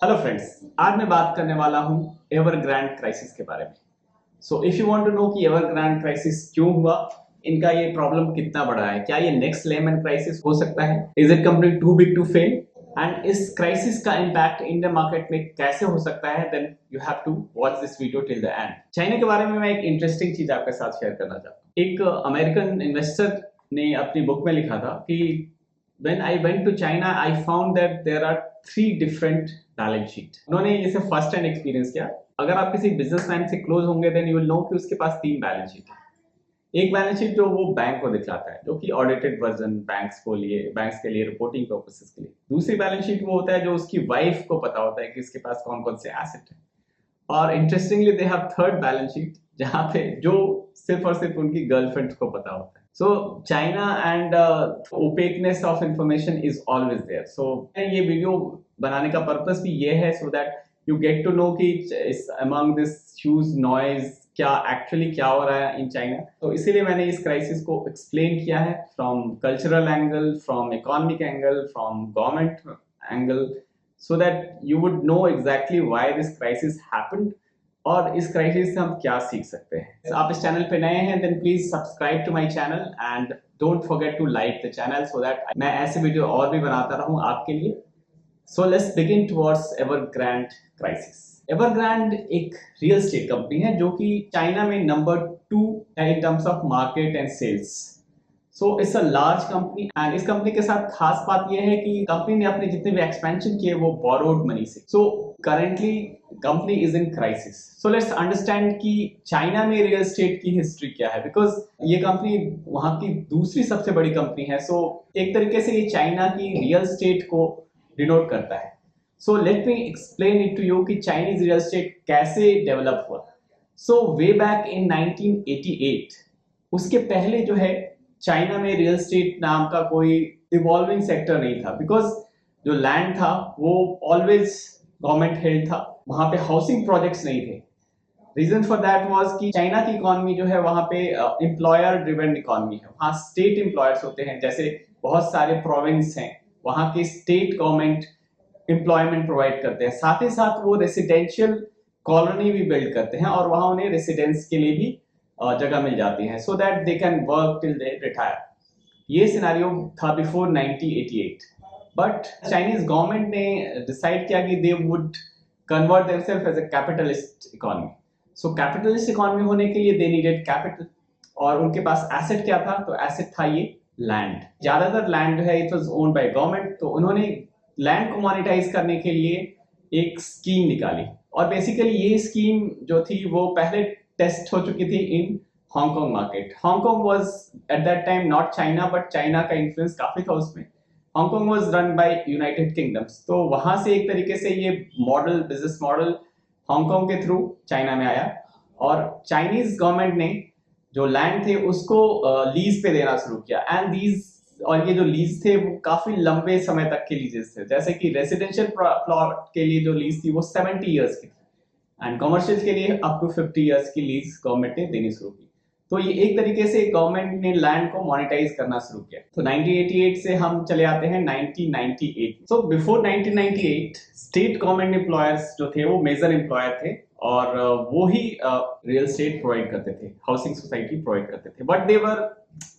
Hello friends, आज मैं बात करने वाला हूं एवरग्रांड क्राइसिस के बारे में। So if you want to know कि एवरग्रांड क्राइसिस क्यों हुआ, इनका ये प्रॉब्लम कितना बड़ा है, क्या ये नेक्स्ट लेमन क्राइसिस हो सकता है, is it company too big to fail, and इस क्राइसिस का इम्पैक्ट इंडियन मार्केट में कैसे हो सकता है, then you have to watch this video till the end. China के बारे में मैं एक इंटरेस्टिंग चीज आपके साथ शेयर करना चाहता हूँ। एक अमेरिकन इन्वेस्टर ने अपनी बुक में लिखा था कि when I went to China, I found that there are 3 different balance sheet. उन्होंने इसे फर्स्ट हैंड एक्सपीरियंस किया। अगर आप किसी बिजनेसमैन से क्लोज होंगे देन यू विल नो कि उसके पास 3 बैलेंस शीट है। एक बैलेंस शीट जो वो बैंक को दिखलाता है, जो कि ऑडिटेड वर्जन बैंक्स के लिए रिपोर्टिंग पर्पसेस के लिए। दूसरी बैलेंस शीट वो होता है जो उसकी वाइफ को पता होता है कि इसके पास कौन कौन से एसेट है। और interestingly they have third balance sheet जहां पे जो सिर्फ और सिर्फ उनकी गर्लफ्रेंड को पता होता है। So China and opaqueness of information is always there. So ये वीडियो बनाने का पर्पस भी ये है so that you get to know कि अमंग दिस ह्यूज नॉइज क्या एक्चुअली क्या हो रहा है इन चाइना। तो इसीलिए मैंने इस क्राइसिस को एक्सप्लेन किया है from cultural angle, from economic angle, from government angle, so that you would know exactly why this crisis happened और इस क्राइसिस से हम क्या सीख सकते हैं। आप इस चैनल पे नए हैं then please subscribe to my channel and don't forget to like the channel so that मैं ऐसे वीडियो और भी बनाता रहूं आपके लिए। So let's begin towards Evergrande crisis. Evergrande एक रियल एस्टेट कंपनी है जो कि चाइना में नंबर 2 है in terms of market and sales. So it's a large company and इस कंपनी के साथ खास बात यह है कि कंपनी ने अपने जितने भी एक्सपेंशन किए वो बोरोड मनी से। So currently company is in crisis. So let's understand कि चाइना में रियल एस्टेट की हिस्ट्री क्या है, बिकॉज ये कंपनी वहां की दूसरी सबसे बड़ी कंपनी है। सो एक तरीके से ये चाइना की रियल एस्टेट को डिनोट करता है। So let me explain it to you कि चाइनीज रियल एस्टेट कैसे डेवलप हुआ। सो वे बैक इन 1988, उसके पहले जो है चाइना में रियल एस्टेट नाम का कोई इवॉल्विंग सेक्टर नहीं था, बिकॉज जो लैंड था वो ऑलवेज गवर्नमेंट हेल्ड था, वहां पे हाउसिंग प्रोजेक्ट्स नहीं थे। रीजन फॉर दैट वाज कि चाइना की इकोनॉमी जो है वहां पे एम्प्लॉयर ड्रिवन इकोनॉमी है। वहां स्टेट एम्प्लॉयर्स होते हैं, जैसे बहुत सारे प्रोविंस हैं, वहां के स्टेट गवर्नमेंट एम्प्लॉयमेंट प्रोवाइड करते हैं, साथ ही साथ वो रेसिडेंशियल कॉलोनी भी बिल्ड करते हैं और वहां उन्हें रेसिडेंस के लिए भी जगह मिल जाती है so that they can work till they retire. ये सिनेरियो था बिफोर 1988, बट चाइनीज गवर्नमेंट ने डिसाइड किया कि they would convert themselves as a capitalist economy. So capitalist economy होने के लिए दे नीडेड कैपिटल, और उनके पास एसेट क्या था, तो एसेट था ये लैंड। ज्यादातर लैंड जो है it was owned by government, तो उन्होंने लैंड को मोनेटाइज करने के लिए एक स्कीम निकाली। और बेसिकली ये स्कीम जो थी वो पहले टेस्ट हो चुकी थी इन Hong Kong market. Hong Kong was at that time not China, but China का इन्फ्लुएंस काफी था उसमें। Hong Kong was run by United kingdoms, तो वहां से एक तरीके से ये मॉडल, बिजनेस मॉडल हांगकांग के थ्रू चाइना में आया और चाइनीज गवर्नमेंट ने जो लैंड थे उसको लीज पे देना शुरू किया। एंड दीज, और ये जो लीज थे वो काफी लंबे समय तक के लीजेस थे, जैसे कि रेसिडेंशियल प्लॉट के लिए जो लीज थी वो 70 इयर्स की थी एंड कमर्शियल के लिए अप टू 50 इयर्स की लीज गवर्नमेंट ने देनी शुरू की। तो ये एक तरीके से गवर्नमेंट ने लैंड को मोनेटाइज करना शुरू किया। तो 1988 से हम चले आते हैं 1998। So before 1998 state government employers जो थे वो मेजर एम्प्लॉयर थे और वो ही रियल एस्टेट प्रोवाइड करते थे, हाउसिंग सोसाइटी प्रोवाइड करते थे, बट दे वर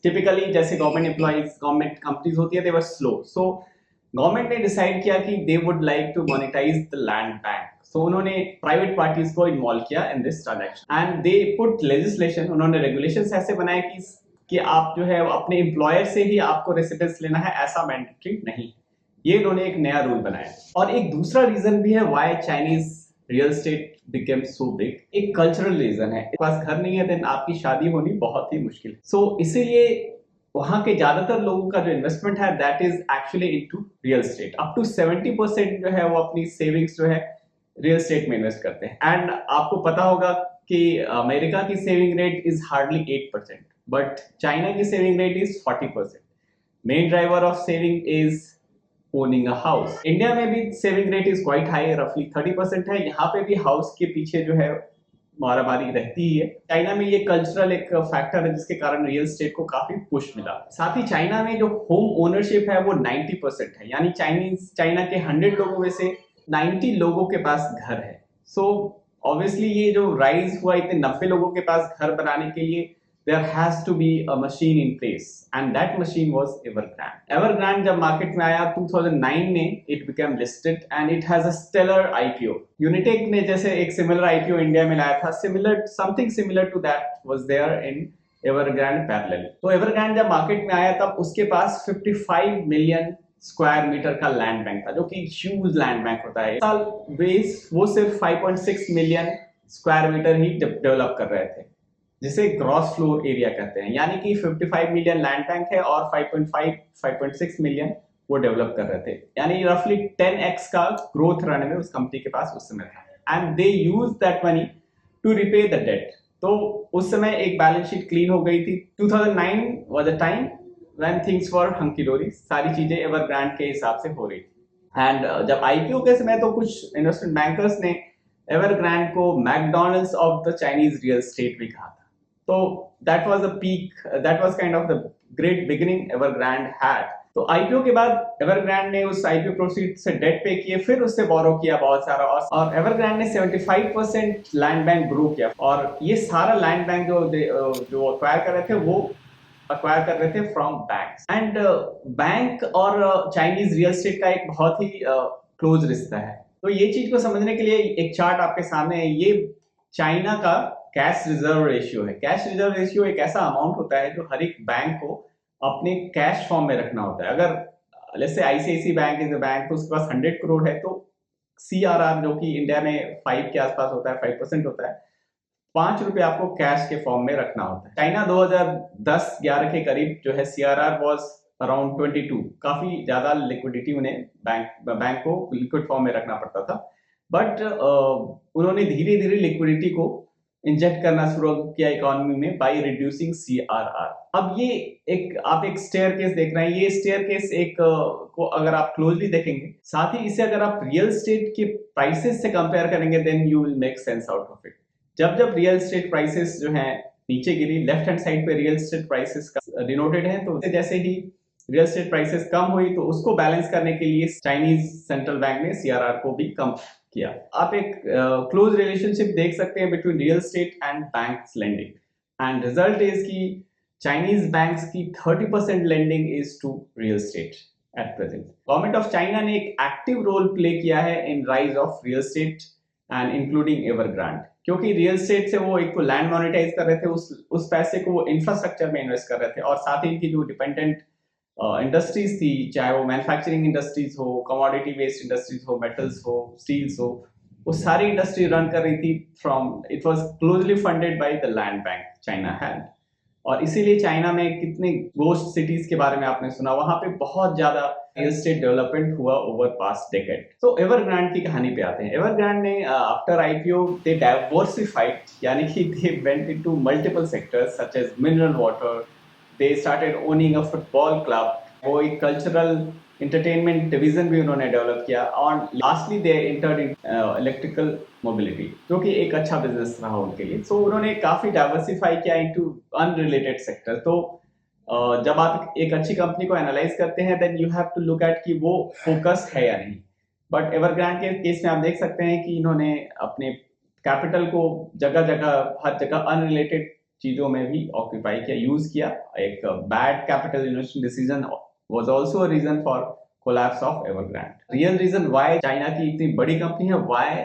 टिपिकली, जैसे गवर्नमेंट एम्प्लॉयज, गवर्नमेंट कंपनीज होती है, they were slow. So government ने डिसाइड किया कि they would like to monetize the land bank. So उन्होंने प्राइवेट पार्टीज को इन्वॉल्व किया in this transaction and they put legislation. उन्होंने रेगुलेशंस ऐसे बनाए कि आप जो है अपने एम्प्लॉयर से ही आपको रेसिडेंस लेना है, ऐसा मैंडेटरी नहीं। ये उन्होंने एक नया रूल बनाया। और एक दूसरा रीजन भी है why Chinese real estate became so big. एक कल्चरल रीजन है, पास घर नहीं है देन आपकी शादी होनी बहुत ही मुश्किल है। सो इसीलिए वहां के ज्यादातर लोगों का जो इन्वेस्टमेंट है that is actually into real estate. Up to 70% जो है वो अपनी सेविंग्स जो है रियल एस्टेट में इन्वेस्ट करते हैं। एंड आपको पता होगा कि अमेरिका की saving rate is hardly 8%, but China की saving rate is 40%। Main driver of saving is owning a house. India में भी saving rate is quite high, रफली 30% है। यहाँ पे भी हाउस के पीछे जो है मारामारी रहती ही है। चाइना में ये कल्चरल एक फैक्टर है जिसके कारण रियल एस्टेट को काफी पुश मिला। साथ ही चाइना में जो होम ओनरशिप है वो 90% है, यानी चाइना के 100 लोगों में से 90 लोगों के पास घर है। सो ऑब्वियसली ये जो राइज हुआ इतने 90 लोगों के पास घर बनाने के लिए there has to be a machine in place and that machine was Evergrande. Evergrande जब मार्केट में आया 2009 में it became listed and it has a stellar IPO. Unitech ने जैसे एक similar IPO इंडिया में लाया था, something similar to that was there in Evergrande parallel. तो Evergrande जब मार्केट में आया तब उसके पास 55 मिलियन स्क्वायर मीटर का लैंड बैंक था, जो कि ह्यूज लैंड बैंक होता है। साल बेस वो सिर्फ 5.6 मिलियन स्क्वायर मीटर ही डेवलप कर रहे थे, जिसे ग्रॉस फ्लोर एरिया कहते हैं। यानी कि 55 मिलियन लैंड बैंक है और 5.6 मिलियन वो डेवलप कर रहे थे, यानी रफली 10x का ग्रोथ रन में उस कंपनी के पास उस समय था। And they use that money to repay the debt. तो उस समय एक बैलेंस शीट क्लीन हो गई थी। 2009 was a time when things were hunky dory, सारी चीजें एवरग्रांड के हिसाब से हो रही थी। एंड जब आईपीओ के समय तो कुछ इन्वेस्टमेंट बैंकर्स ने एवरग्रांड को McDonald's of the Chinese real estate भी कहा था। तो that was the peak, that was kind of the great beginning Evergrande had. तो आईपीओ के बाद एवरग्रांड ने उस आईपीओ प्रोसीड से डेट पे किए, फिर उससे बोरो किया बहुत सारा, और एवरग्रांड ने 75% लैंड बैंक ग्रो किया। और ये सारा लैंड बैंक जो अक्वायर कर रहे थे वो अक्वायर कर रहे थे फ्रॉम बैंक्स। एंड बैंक और चाइनीज रियल एस्टेट का एक बहुत ही क्लोज रिश्ता है। तो ये चीज को समझने के लिए एक चार्ट आपके सामने है। ये चाइना का कैश रिजर्व रेशियो है। कैश रिजर्व रेशियो एक ऐसा अमाउंट होता है जो हर एक बैंक को अपने कैश फॉर्म में रखना होता है। अगर जैसे ICICI bank is a bank, तो उसके पास 100 करोड़ है, तो सीआरआर जो कि इंडिया में 5 के आसपास होता है, 5% होता है, 5 रुपए आपको कैश के फॉर्म में रखना होता है। चाइना 2010-11 के करीब जो है सीआरआर वाज अराउंड 22, काफी ज्यादा लिक्विडिटी उन्हें बैंक को लिक्विड फॉर्म में रखना पड़ता था। बट उन्होंने धीरे धीरे लिक्विडिटी को इंजेक्ट करना शुरू किया इकोनॉमी में बाय रिड्यूसिंग सीआरआर। अब ये आप एक स्टेयर केस देख रहे हैं। ये स्टेयर केस को अगर आप क्लोजली देखेंगे, साथ ही इसे अगर आप रियल एस्टेट के प्राइसेस से कंपेयर करेंगे, then you will make sense out of it. जब रियल एस्टेट प्राइसेस जो है नीचे गिरी, लेफ्ट हैंड साइड पे रियल एस्टेट प्राइसेस का डिनोटेड है, तो जैसे ही रियल एस्टेट प्राइसेस कम हुई तो उसको बैलेंस करने के लिए चाइनीज सेंट्रल बैंक ने सीआरआर को भी कम किया। आप एक क्लोज रिलेशनशिप देख सकते हैं between real estate and banks lending, and result is कि चाइनीज बैंक्स की 30% lending is to real estate at present. Government of China ने एक एक्टिव रोल प्ले किया है in rise of real estate and including Evergrande, क्योंकि real estate से वो एक तो लैंड मोनेटाइज कर रहे थे, उस पैसे को वो इंफ्रास्ट्रक्चर में इन्वेस्ट कर रहे थे, और साथ ही इनकी जो डिपेंडेंट इंडस्ट्रीज थी, चाहे वो मैन्युफैक्चरिंग इंडस्ट्रीज हो, कमोडिटी बेस्ड इंडस्ट्रीज हो, मेटल्स हो, स्टील्स हो, वो सारी इंडस्ट्री रन कर रही थी from, it was closely funded by the land bank China had. और इसीलिए चाइना में कितने गोस्ट सिटीज के बारे में आपने सुना, वहां पे बहुत ज्यादा रियल एस्टेट डेवलपमेंट हुआ ओवर पास्ट डेकेड। तो एवरग्रांड की कहानी पे आते हैं। एवरग्रांड ने आफ्टर आईपीओ दे डाइवर्सिफाइड, यानी कि they went into multiple sectors such as mineral water, they started owning a football club, वो एक कल्चरल एंटरटेनमेंट डिवीजन भी उन्होंने डेवलप किया, और lastly they entered in electrical mobility, जो कि एक अच्छा बिजनेस रहा उनके लिए। सो उन्होंने काफी डाइवर्सिफाई किया इनटू अनरिलेटेड सेक्टर। तो जब आप एक अच्छी कंपनी को एनालाइज करते हैं, then you have to look at कि वो फोकस्ड है या नहीं। बट एवरग्रांड के केस में आप देख सकते हैं कि इन्होंने अपने कैपिटल को जगह जगह हर जगह अनरिलेटेड चीजों में भी ऑक्यूपाई किया, यूज किया। एक bad capital investment decision was also a reason for collapse of Evergrande. Real reason why China की इतनी बड़ी कंपनी है, why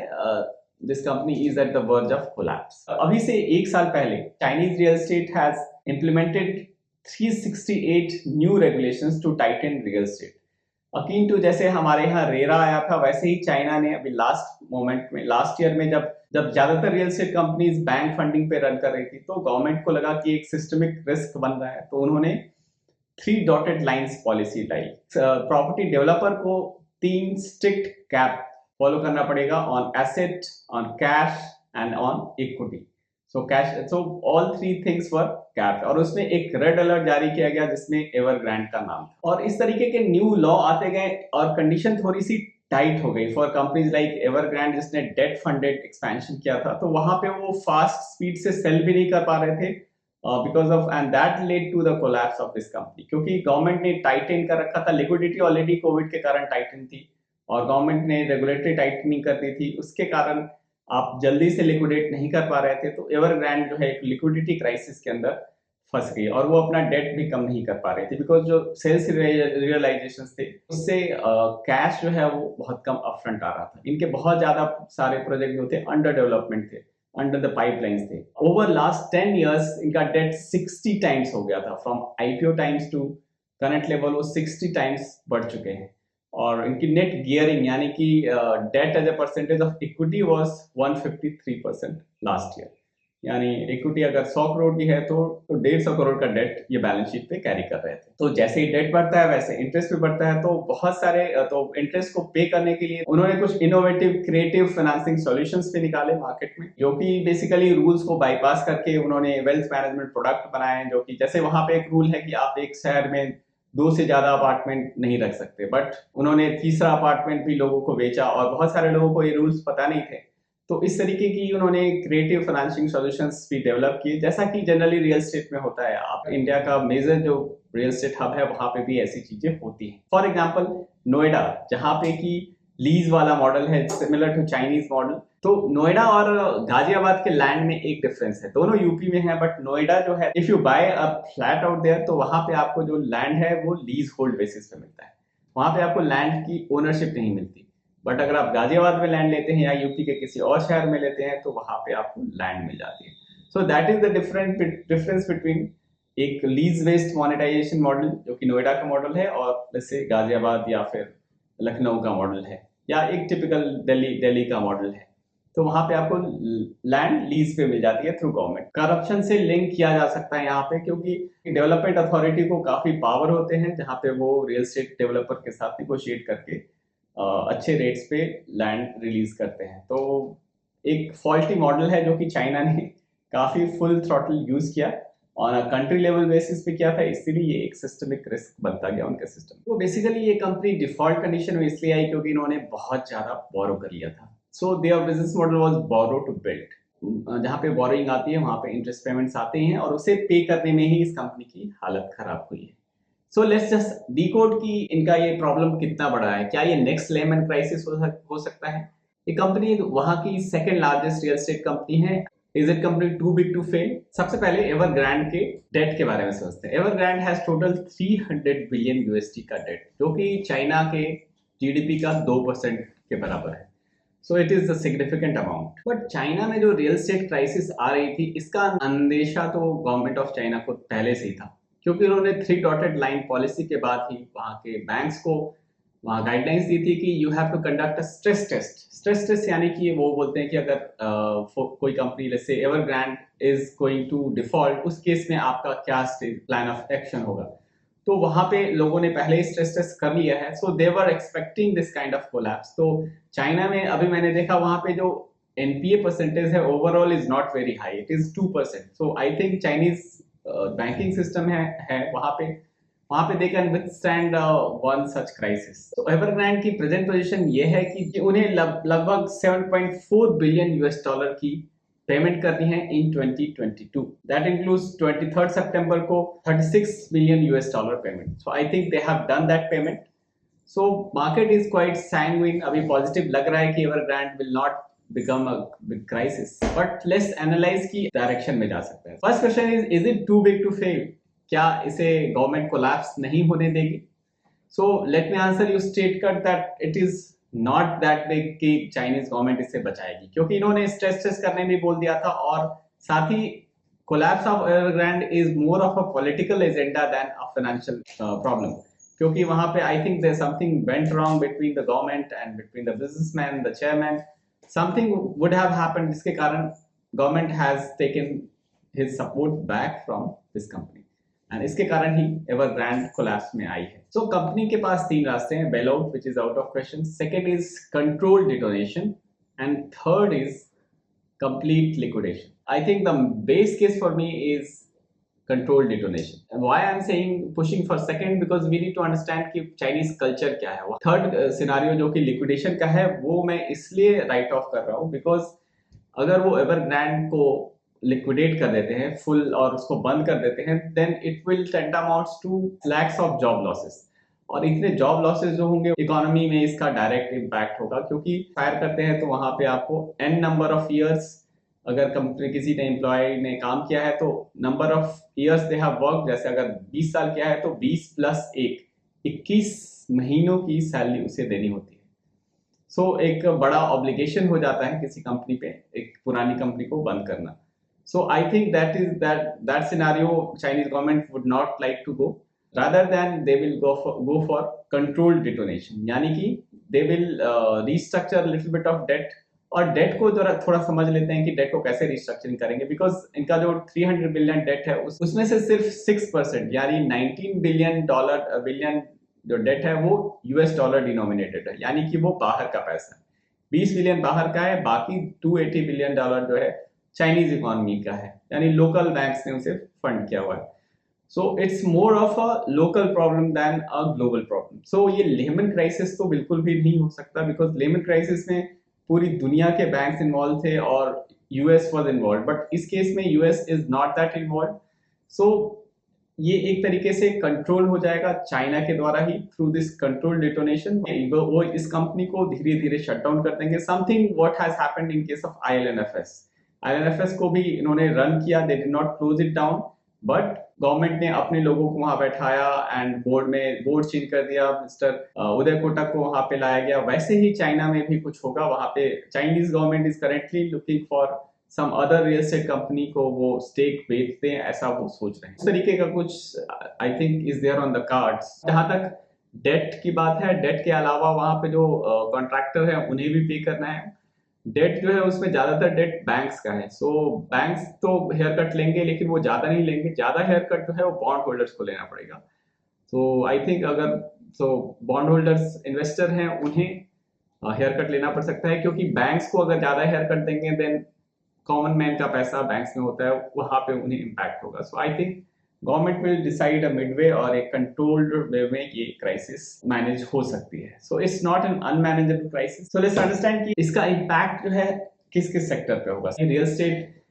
this company is at the verge of collapse. अभी से 1 साल पहले Chinese real estate has implemented 368 new regulations to tighten real estate. Akin to जैसे हमारे यहाँ रेरा आया था, वैसे ही चाइना ने अभी लास्ट ईयर में जब ज्यादातर real estate companies bank funding पे रन कर रही थी, तो गवर्नमेंट को लगा कि एक सिस्टमिक रिस्क बन रहा है, तो उन्होंने 3 डॉटेड लाइंस पॉलिसी लाई। प्रॉपर्टी डेवलपर को 3 स्ट्रिक्ट कैप फॉलो करना पड़ेगा on asset, on cash and on equity. So all 3 things were capped, और उसमें एक रेड अलर्ट जारी किया गया जिसमें एवरग्रांड का नाम था। और इस तरीके के न्यू लॉ आते गए और कंडीशन थोड़ी सी टाइट हो गई फॉर कंपनीज लाइक एवरग्रांड, जिसने डेट फंडेड एक्सपेंशन किया था। तो वहां पे वो फास्ट स्पीड से सेल भी नहीं कर पा रहे थे, because of, and that led to the collapse of this company, क्योंकि गवर्नमेंट ने टाइटन कर रखा था। लिक्विडिटी ऑलरेडी कोविड के कारण टाइटन थी, और गवर्नमेंट ने रेगुलेटरी टाइटनिंग कर दी थी, उसके कारण आप जल्दी से लिक्विडेट नहीं कर पा रहे थे। तो एवरग्रांड जो है एक लिक्विडिटी क्राइसिस के अंदर फंस गई और वो अपना डेट भी कम नहीं कर पा रहे थे, बिकॉज जो सेल्स रियलाइजेशन थे उससे कैश जो है वो बहुत कम अपफ्रंट आ रहा था। इनके बहुत ज्यादा सारे प्रोजेक्ट जो थे अंडर डेवलपमेंट थे, अंडर द पाइपलाइंस थे। ओवर लास्ट 10 इयर्स इनका डेट 60 टाइम्स हो गया था। From IPO times to current level वो 60 टाइम्स बढ़ चुके हैं। और इनकी नेट गियरिंग यानी कि debt as a percentage of equity was 153% last year. यानी इक्विटी अगर 100 करोड़ की है तो 150 करोड़ का डेट ये बैलेंस शीट पे कैरी कर रहे थे। तो जैसे ही डेट बढ़ता है वैसे इंटरेस्ट भी बढ़ता है। तो बहुत सारे तो इंटरेस्ट को पे करने के लिए उन्होंने कुछ इनोवेटिव क्रिएटिव फाइनेंसिंग सॉल्यूशंस भी निकाले मार्केट में, जो कि बेसिकली रूल्स को बाईपास करके उन्होंने वेल्थ मैनेजमेंट प्रोडक्ट बनाए। जो कि जैसे वहां पे एक रूल है कि आप एक शहर में 2 से ज्यादा अपार्टमेंट नहीं रख सकते, बट उन्होंने तीसरा अपार्टमेंट भी लोगों को बेचा और बहुत सारे लोगों को ये रूल्स पता नहीं थे। तो इस तरीके की उन्होंने क्रिएटिव फाइनेंशिंग सॉल्यूशंस भी डेवलप किए, जैसा कि जनरली रियल एस्टेट में होता है। आप इंडिया का मेजर जो रियल एस्टेट हब है वहां पे भी ऐसी चीजें होती हैं। फॉर एग्जांपल नोएडा, जहां पे की लीज वाला मॉडल है सिमिलर टू चाइनीज मॉडल। तो नोएडा और गाजियाबाद के लैंड में एक डिफरेंस है, दोनों यूपी में है, बट नोएडा जो है if you buy a flat out there तो वहां पे आपको जो लैंड है वो लीज होल्ड बेसिस पे मिलता है। वहां पे आपको लैंड की ओनरशिप नहीं मिलती। बट अगर आप गाजियाबाद में लैंड लेते हैं या यूपी के किसी और शहर में लेते हैं तो वहां पे आपको लैंड मिल जाती है। So that is the difference between एक लीज बेस्ड मोनेटाइजेशन मॉडल जो कि नोएडा का मॉडल है और जैसे गाजियाबाद या फिर लखनऊ का मॉडल है, या एक टिपिकल दिल्ली का मॉडल है। तो वहां पे आपको लैंड लीज पे मिल जाती है थ्रू गवर्नमेंट। करप्शन से लिंक किया जा सकता है यहाँ पे, क्योंकि डेवलपमेंट अथॉरिटी को काफी पावर होते हैं जहाँ पे वो रियल एस्टेट डेवलपर के साथ नेगोशिएट करके अच्छे रेट्स पे लैंड रिलीज करते हैं। तो एक फॉल्टी मॉडल है जो कि चाइना ने काफी फुल थ्रॉटल यूज किया on a country level basis पे किया था, इसीलिए ये एक सिस्टमिक रिस्क बनता गया उनके सिस्टम। तो बेसिकली ये कंपनी डिफॉल्ट कंडीशन में इसलिए आई क्योंकि इन्होंने बहुत ज्यादा बोरो कर लिया था। So their business model was borrow to build. जहाँ पे बोरोइंग आती है वहां पे इंटरेस्ट पेमेंट्स आते हैं और उसे पे करने में ही इस कंपनी की हालत खराब हुई है। सो लेट्स जस्ट डिकोड की इनका ये प्रॉब्लम कितना बड़ा है। क्या ये नेक्स्ट लेमन क्राइसिस हो सकता है? ये कंपनी वहां की second largest real estate company है। Is it company too big to fail? सबसे पहले एवरग्रांड के डेट के बारे में समझते हैं। एवरग्रांड हैज टोटल 300 बिलियन यूएसडी का डेट, जो कि चाइना के जीडीपी का 2% के बराबर है। So it is a significant amount. But China में जो रियल एस्टेट क्राइसिस आ रही थी इसका अंदेशा तो गवर्नमेंट ऑफ चाइना को पहले से ही था, क्योंकि उन्होंने 3 डॉटेड लाइन पॉलिसी के बाद ही वहां के बैंक्स को वहां गाइडलाइंस दी थी कि you have to conduct a stress test. Stress test यानी कि वो बोलते हैं कि अगर कोई कंपनी जैसे एवरग्रांड इज गोइंग टू डिफॉल्ट, उस केस में आपका क्या प्लान ऑफ एक्शन होगा। तो वहां पे लोगों ने पहले ही स्ट्रेस टेस्ट कर लिया है। So they were expecting this kind of collapse. तो चाइना में अभी मैंने देखा वहां पे जो एनपीए परसेंटेज है overall is not very high, it is 2%। So I think Chinese banking system है वहां पे they can withstand one such crisis. तो एवरग्रांड की प्रेजेंट पोजीशन ये है कि उन्हें लगभग 7.4 बिलियन यूएस डॉलर की पेमेंट करनी है इन 2022। दैट इंक्लूड्स 23 सितंबर को 36 billion US dollar payment. So I think they have done that payment. So market is quite sanguine, अभी पॉजिटिव लग रहा है कि Evergrande will not become a big crisis, but let's analyze की डायरेक्शन में जा सकते हैं। First question is it too big to fail? क्या इसे गवर्नमेंट कोलैप्स नहीं होने देगी? So let me answer you straight cut that it is not that big कि चाइनीज गवर्नमेंट इससे बचाएगी, क्योंकि इन्होंने स्ट्रेस टेस्ट करने भी बोल दिया था और साथ ही collapse of Evergrande is more of a political agenda than a financial problem, क्योंकि वहां पे I think there something went wrong between the government and between the businessman, the chairman. Something would have happened जिसके कारण government has taken his support back from this company and इसके कारण ही एवरग्रांड collapse में आई है। So company के पास 3 रास्ते हैं। Bail out which is out of question, second is controlled detonation and third is complete liquidation. I think the base case for me is controlled detonation. And why I'm saying pushing for second, because we need to understand कि Chinese culture क्या है। Third scenario जो कि liquidation का है वो मैं इसलिए राइट ऑफ कर रहा हूँ बिकॉज अगर वो एवरग्रांड को लिक्विडेट कर देते हैं फुल और उसको बंद कर देते हैं, then it will tend amounts to lakhs of job losses. और इतने जॉब लॉसेस जो होंगे इकोनॉमी में इसका डायरेक्ट इम्पैक्ट होगा, क्योंकि फायर करते हैं तो वहां पे आपको n नंबर ऑफ ईयर्स, अगर कंपनी किसी ने एम्प्लॉय ने काम किया है तो number of years they have work, जैसे अगर 20 साल किया है तो 20 प्लस 1 21 महीनों की सैलरी उसे देनी होती है। सो एक बड़ा ऑब्लिगेशन हो जाता है किसी कंपनी पे एक पुरानी कंपनी को बंद करना। So I think that scenario Chinese government would not like to go, rather than they will go for controlled detonation, यानी कि they will restructure a little bit of debt। और डेट को जरा थोड़ा समझ लेते हैं कि डेट को कैसे रिस्ट्रक्चरिंग करेंगे, बिकॉज इनका जो 300 बिलियन डेट है उसमें से सिर्फ 6% यानी 19 बिलियन जो डेट है वो यूएस डॉलर डिनोमिनेटेड है, यानी कि वो बाहर का पैसा है। 20 बिलियन बाहर का है, बाकी 280 बिलियन डॉलर जो है चाइनीज इकोनॉमी का है, यानी लोकल बैंक्स ने उसे फंड किया हुआ है। So it's more of a local problem than a global problem. So ये लेमन क्राइसिस तो बिल्कुल भी नहीं हो सकता, बिकॉज लेमन क्राइसिस में पूरी दुनिया के बैंक्स इन्वॉल्व थे और यूएस वाज इन्वॉल्व, बट इस केस में US is not that involve. So ये एक तरीके से कंट्रोल हो जाएगा चाइना के द्वारा ही थ्रू दिस कंट्रोल डिटोनेशन। वो इस कंपनी को धीरे धीरे शट डाउन कर देंगे, something what has happened in case of IL&FS को भी इन्होंने रन किया, they did not close it down, but government ने अपने लोगों को वहां बैठाया एंड बोर्ड चेंज कर दिया, मिस्टर उदय कोटक को वहां पे लाया गया। वैसे ही चाइना में भी कुछ होगा, वहां पे Chinese government is currently looking for some other real estate company को वो स्टेक बेचते हैं, ऐसा वो सोच रहे हैं। इस तरीके का कुछ I think is there on the cards. जहां तक डेट की बात है, डेट के अलावा वहां पे जो कॉन्ट्रैक्टर है उन्हें भी पे करना है। डेट जो है उसमें ज्यादातर डेट बैंक्स का है, सो बैंक्स तो हेयर कट लेंगे लेकिन वो ज्यादा नहीं लेंगे, ज्यादा हेयर कट जो है वो बॉन्ड होल्डर्स को लेना पड़ेगा। सो आई थिंक अगर बॉन्ड होल्डर्स इन्वेस्टर हैं उन्हें हेयर कट लेना पड़ सकता है, क्योंकि बैंक्स को अगर ज्यादा हेयर कट देंगे देन कॉमन मैन का पैसा बैंक्स में होता है, वहां पे उन्हें इम्पैक्ट होगा। So I think government will decide a midway और एक कंट्रोल्ड वे में ये क्राइसिस मैनेज हो सकती है। So it's not an unmanageable crisis. So let's understand कि इसका इम्पैक्ट जो है किस किस सेक्टर पे होगा। Real estate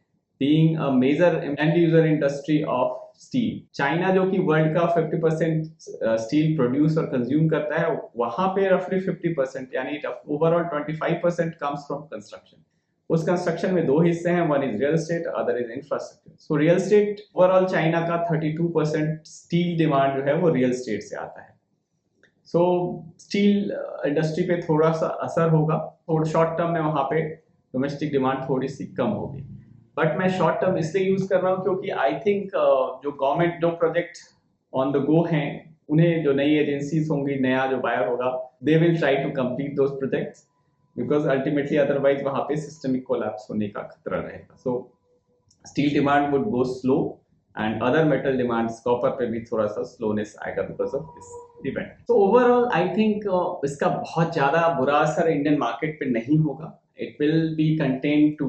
being a major end user industry of steel, China जो कि वर्ल्ड का 50% स्टील प्रोड्यूस और कंज्यूम करता है, वहां पे रफली 50% यानी ओवरऑल 25% कम्स फ्रॉम कंस्ट्रक्शन। उस कंस्ट्रक्शन में दो हिस्से हैं, one is real estate, other is infrastructure. So real estate overall China का 32% स्टील डिमांड जो है वो रियल एस्टेट से आता है। सो स्टील इंडस्ट्री पे थोड़ा सा असर होगा, थोड़ा शॉर्ट टर्म में वहां पे डोमेस्टिक डिमांड थोड़ी सी कम होगी, बट मैं शॉर्ट टर्म इसलिए यूज कर रहा हूँ क्योंकि आई थिंक जो गवर्नमेंट जो प्रोजेक्ट ऑन द गो हैं, उन्हें जो नई एजेंसीज होंगी, नया जो बायर होगा, they will try to complete those projects, because ultimately otherwise वहां पे सिस्टमिक कोलैप्स होने का खतरा रहेगा। So steel demand would go slow and other metal demand, copper पे भी थोड़ा सा स्लोनेस आएगा बिकॉज ऑफ दिस इवेंट। तो ओवरऑल आई थिंक इसका बहुत ज्यादा बुरा असर इंडियन मार्केट पे नहीं होगा। It will be contained to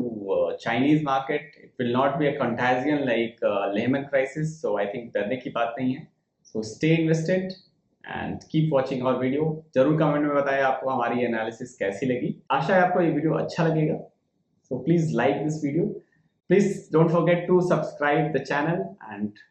Chinese market. It will not be a contagion like Lehman crisis. So I think डरने की बात नहीं है. So stay invested and keep watching our video. जरूर कमेंट में बताएं आपको हमारी एनालिसिस कैसी लगी। आशा है आपको ये वीडियो अच्छा लगेगा। So please like this video. Please don't forget to subscribe the channel and